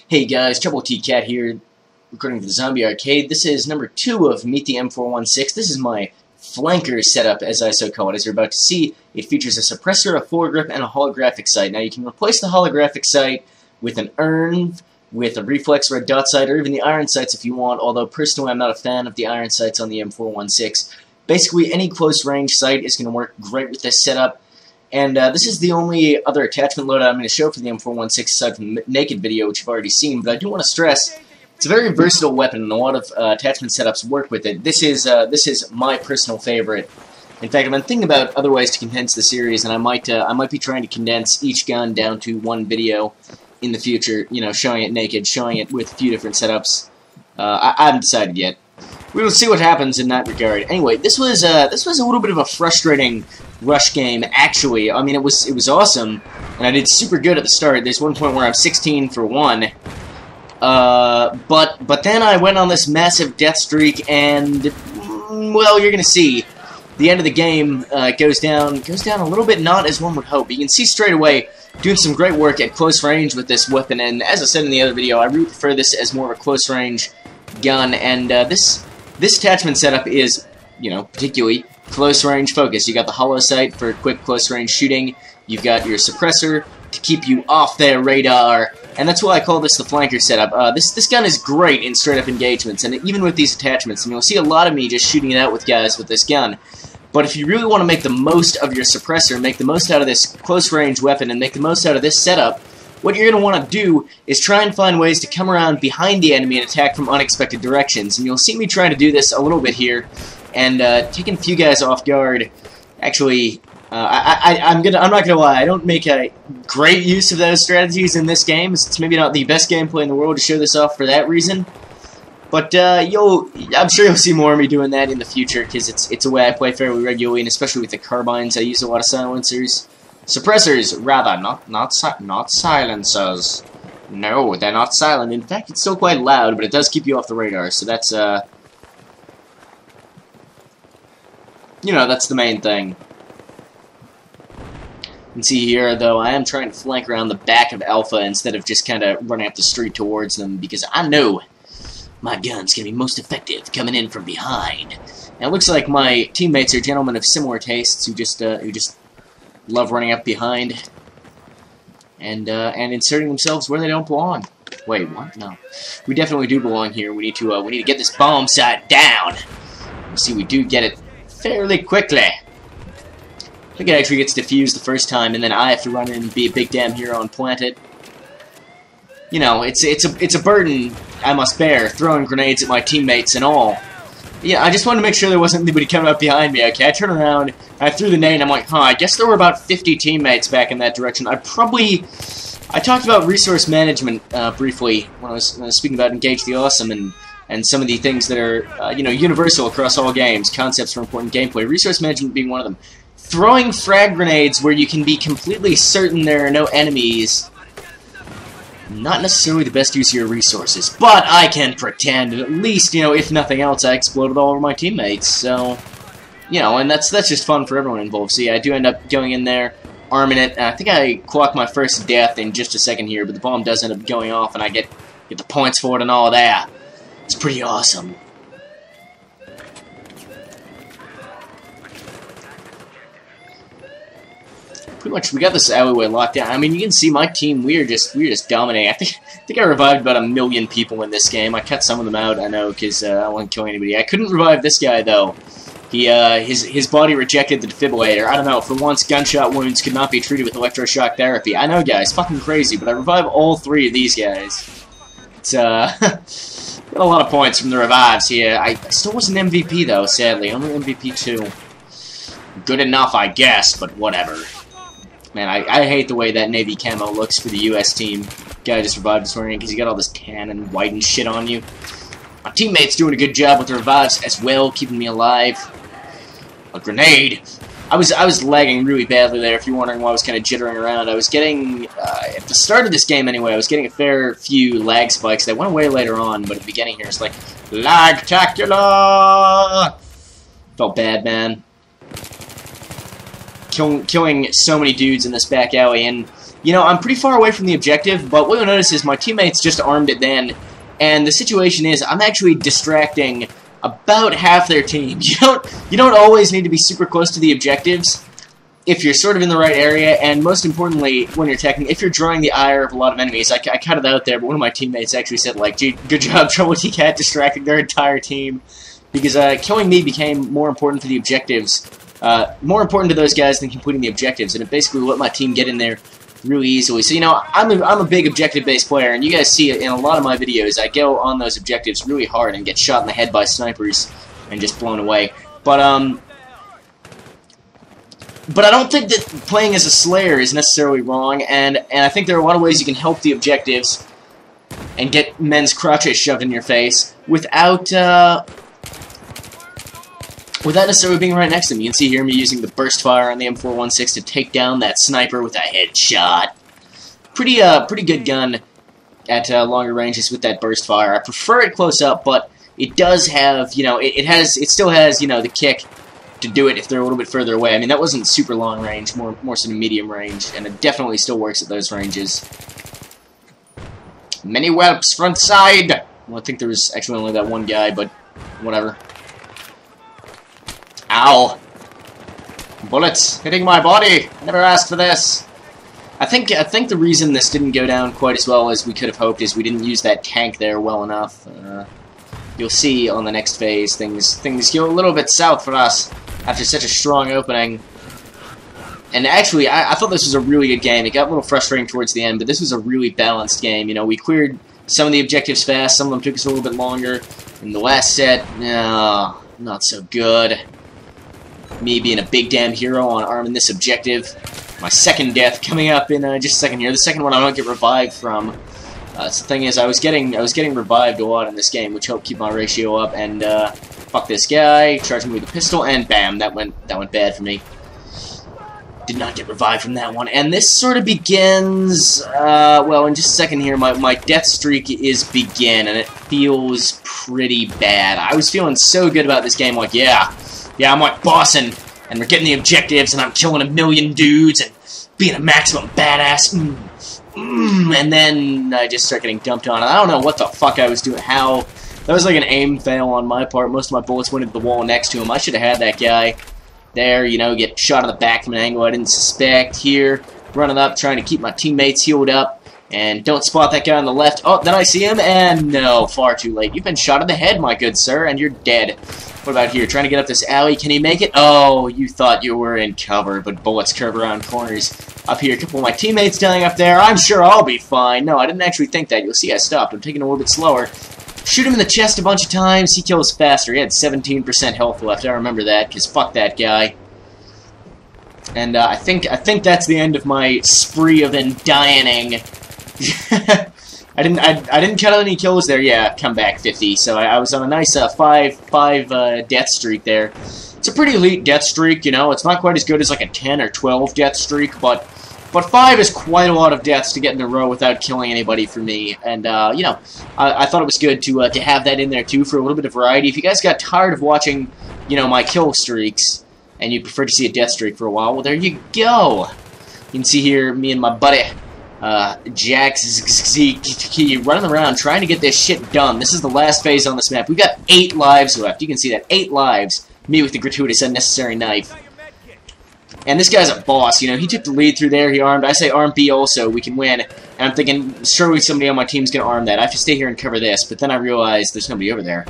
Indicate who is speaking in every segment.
Speaker 1: Hey guys, Troubletcat here, recording for the Zombie Arcade. This is number 2 of Meet the M416. This is my flanker setup, as I so call it. As you're about to see, it features a suppressor, a foregrip, and a holographic sight. Now you can replace the holographic sight with an urn, with a reflex red dot sight, or even the iron sights if you want, although personally I'm not a fan of the iron sights on the M416. Basically, any close range sight is going to work great with this setup. And this is the only other attachment loadout I'm going to show for the M416 aside from the naked video, which you've already seen. But I do want to stress, it's a very versatile weapon, and a lot of attachment setups work with it. This is my personal favorite. In fact, I've been thinking about other ways to condense the series, and I might be trying to condense each gun down to one video in the future. You know, showing it naked, showing it with a few different setups. I haven't decided yet. We will see what happens in that regard. Anyway, this was a little bit of a frustrating rush game, actually. I mean, it was awesome, and I did super good at the start. There's one point where I'm 16 for 1. But then I went on this massive death streak, and, well, you're gonna see. The end of the game goes down a little bit not as one would hope. You can see straight away doing some great work at close range with this weapon, and as I said in the other video, I really prefer this as more of a close range gun, and this attachment setup is, you know, particularly close range focused. You got the hollow sight for quick close range shooting. You've got your suppressor to keep you off their radar, and that's why I call this the flanker setup. This gun is great in straight up engagements, and even with these attachments, and you'll see a lot of me just shooting it out with guys with this gun. But if you really want to make the most of your suppressor, make the most out of this close range weapon, and make the most out of this setup, what you're going to want to do is try and find ways to come around behind the enemy and attack from unexpected directions. And you'll see me trying to do this a little bit here, and taking a few guys off guard. Actually, I'm not gonna lie, I don't make a great use of those strategies in this game. It's maybe not the best gameplay in the world to show this off for that reason. But I'm sure you'll see more of me doing that in the future, because it's a way I play fairly regularly, and especially with the carbines, I use a lot of silencers. Suppressors, rather, not silencers. No, they're not silent. In fact, it's still quite loud, but it does keep you off the radar, so that's, you know, that's the main thing. You can see here, though, I am trying to flank around the back of Alpha instead of just kind of running up the street towards them, because I know my gun's going to be most effective coming in from behind. And it looks like my teammates are gentlemen of similar tastes who just love running up behind and inserting themselves where they don't belong. Wait, what? No, we definitely do belong here. We need to get this bomb site down. You see, we do get it fairly quickly. I think it actually gets defused the first time, and then I have to run in and be a big damn hero and plant it. You know, it's a burden I must bear, throwing grenades at my teammates and all. Yeah, I just wanted to make sure there wasn't anybody coming up behind me. Okay, I turned around, I threw the nade, and I'm like, huh, I guess there were about 50 teammates back in that direction. I talked about resource management briefly when I was speaking about Engage the Awesome and some of the things that are, you know, universal across all games, concepts for important gameplay, resource management being one of them. Throwing frag grenades where you can be completely certain there are no enemies, not necessarily the best use of your resources, but I can pretend, at least, you know, if nothing else, I exploded all over my teammates, so, you know, and that's just fun for everyone involved. See, I do end up going in there, arming it, and I think I clocked my first death in just a second here, but the bomb does end up going off, and I get the points for it and all that. It's pretty awesome. Pretty much, we got this alleyway locked down. I mean, you can see my team, we're just dominating. I think I revived about 1 million people in this game. I cut some of them out, I know, because I wasn't killing anybody. I couldn't revive this guy, though. His body rejected the defibrillator. I don't know, for once, gunshot wounds could not be treated with electroshock therapy. I know, guys, fucking crazy, but I revived all 3 of these guys. It's, got a lot of points from the revives here. I still wasn't MVP, though, sadly. Only MVP 2. Good enough, I guess, but whatever. Man, I hate the way that Navy camo looks for the U.S. team. Guy just revived this morning because you got all this tan and white and shit on you. My teammate's doing a good job with the revives as well, keeping me alive. A grenade! I was lagging really badly there, if you're wondering why I was kind of jittering around. I was getting, at the start of this game anyway, I was getting a fair few lag spikes. They went away later on, but at the beginning here, it's like, lag-tacular! Felt bad, man. Killing so many dudes in this back alley, and you know, I'm pretty far away from the objective, but what you'll notice is my teammates just armed it then, and the situation is I'm actually distracting about half their team. You don't always need to be super close to the objectives if you're sort of in the right area, and most importantly, when you're attacking, if you're drawing the ire of a lot of enemies. I cut it out there, but one of my teammates actually said, like, gee, good job, Troubletcat, distracting their entire team, because killing me became more important for the objectives, more important to those guys than completing the objectives, and it basically let my team get in there really easily. So, you know, I'm a big objective-based player, and you guys see it in a lot of my videos. I go on those objectives really hard and get shot in the head by snipers and just blown away. But I don't think that playing as a Slayer is necessarily wrong, and I think there are a lot of ways you can help the objectives and get men's crotches shoved in your face without necessarily being right next to them. You can see here me using the burst fire on the M416 to take down that sniper with a headshot. Pretty good gun at longer ranges with that burst fire. I prefer it close up, but it does have, you know, it still has, you know, the kick to do it if they're a little bit further away. I mean, that wasn't super long range, more sort of medium range, and it definitely still works at those ranges. Many whelps, front side! Well, I think there was actually only that one guy, but whatever. Ow! Bullets hitting my body! I never asked for this! I think the reason this didn't go down quite as well as we could have hoped is we didn't use that tank there well enough. You'll see on the next phase things go a little bit south for us after such a strong opening. And actually, I thought this was a really good game. It got a little frustrating towards the end, but this was a really balanced game. You know, we cleared some of the objectives fast, some of them took us a little bit longer. In the last set, no, not so good. Me being a big damn hero on arming this objective. My second death coming up in just a second here. The second one I don't get revived from. So the thing is, I was getting revived a lot in this game, which helped keep my ratio up. And fuck this guy, charged me with a pistol, and bam, that went bad for me. Did not get revived from that one. And this sort of begins, well, in just a second here, my death streak is begin, and it feels pretty bad. I was feeling so good about this game, like, yeah, I'm like bossing, and we're getting the objectives, and I'm killing a million dudes, and being a maximum badass, and then I just start getting dumped on, and I don't know what the fuck I was doing, how. That was like an aim fail on my part. Most of my bullets went into the wall next to him. I should have had that guy there, you know, get shot in the back from an angle I didn't suspect. Here, running up, trying to keep my teammates healed up, and don't spot that guy on the left. Oh, then I see him, and no, far too late. You've been shot in the head, my good sir, and you're dead. What about here? Trying to get up this alley. Can he make it? Oh, you thought you were in cover, but bullets curve around corners. Up here, a couple of my teammates dying up there. I'm sure I'll be fine. No, I didn't actually think that. You'll see I stopped. I'm taking it a little bit slower. Shoot him in the chest a bunch of times. He kills faster. He had 17% health left. I remember that, because fuck that guy. And I think that's the end of my spree of indiening. I didn't cut any kills there. Yeah, come back 50. So I was on a nice five death streak there. It's a pretty elite death streak, you know. It's not quite as good as like a 10 or 12 death streak, but 5 is quite a lot of deaths to get in a row without killing anybody for me. And you know, I thought it was good to have that in there too for a little bit of variety. If you guys got tired of watching, you know, my kill streaks and you prefer to see a death streak for a while, well, there you go. You can see here me and my buddy Jax running around trying to get this shit done. This is the last phase on this map. We've got 8 lives left. You can see that, 8 lives. Me with the gratuitous unnecessary knife. And this guy's a boss, you know, he took the lead through there, he armed. I say arm B also, we can win. And I'm thinking, surely somebody on my team's gonna arm that. I have to stay here and cover this, but then I realize there's nobody over there.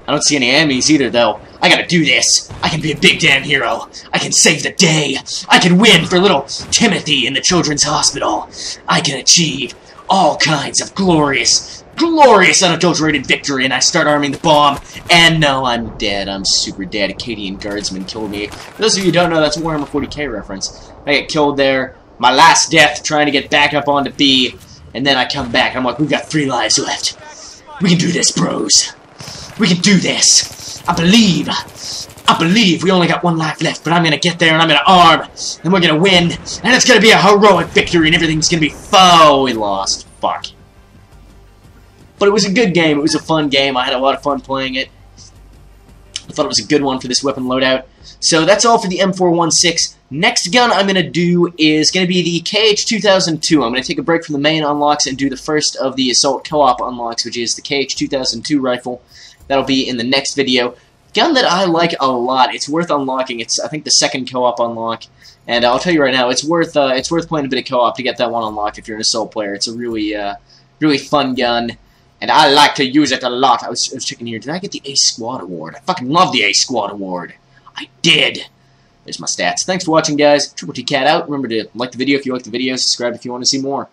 Speaker 1: I don't see any enemies either, though. I gotta do this. I can be a big damn hero. I can save the day. I can win for little Timothy in the children's hospital. I can achieve all kinds of glorious unadulterated victory, and I start arming the bomb, and no, I'm dead. I'm super dead. A Acadian guardsman killed me. For those of you who don't know, that's a Warhammer 40k reference. I get killed there. My last death trying to get back up onto B, and then I come back. I'm like, we've got 3 lives left. We can do this, bros. We can do this. I believe. We only got 1 life left, but I'm gonna get there, and I'm gonna arm, and we're gonna win, and it's gonna be a heroic victory, and everything's gonna be fun. We lost. Fuck. But it was a good game. It was a fun game. I had a lot of fun playing it. I thought it was a good one for this weapon loadout. So that's all for the M416. Next gun I'm going to do is going to be the KH-2002. I'm going to take a break from the main unlocks and do the first of the Assault Co-op unlocks, which is the KH-2002 rifle. That'll be in the next video. Gun that I like a lot. It's worth unlocking. It's, I think, the second co-op unlock. And I'll tell you right now, it's worth playing a bit of co-op to get that one unlocked if you're an Assault player. It's a really fun gun. And I like to use it a lot. I was checking here. Did I get the Ace Squad Award? I fucking love the Ace Squad Award. I did. There's my stats. Thanks for watching, guys. Troubletcat out. Remember to like the video if you like the video. Subscribe if you want to see more.